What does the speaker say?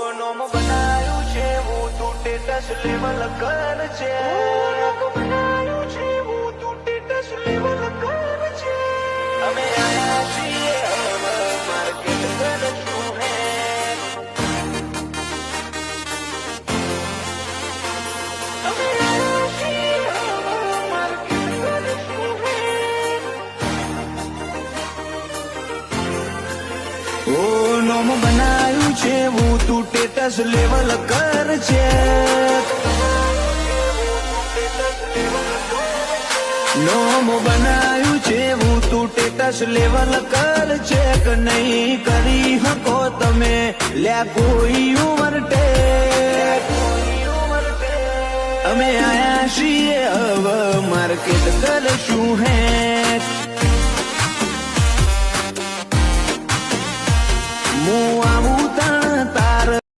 નોમ બનાયું છે હું તું સ્ટેટસ લેવલ કર છે બનાયું છે હું તું સ્ટેટસ લેવલ કર છે અમે આયા છીએ માર્કેટ કરશું હે અમે આયા છીએ માર્કેટ કરશું હે ઓ નોમ બનાયું છે હું તું સ્ટેટસ લેવલ કર છે નોમ બનાયું છે હું તું સ્ટેટસ લેવલ કર છે કે નહીં કરી શકો તમે લ્યા કોઈ ઉમરટે અમે આયા છીએ હવે માર્કેટ કરશું હે હું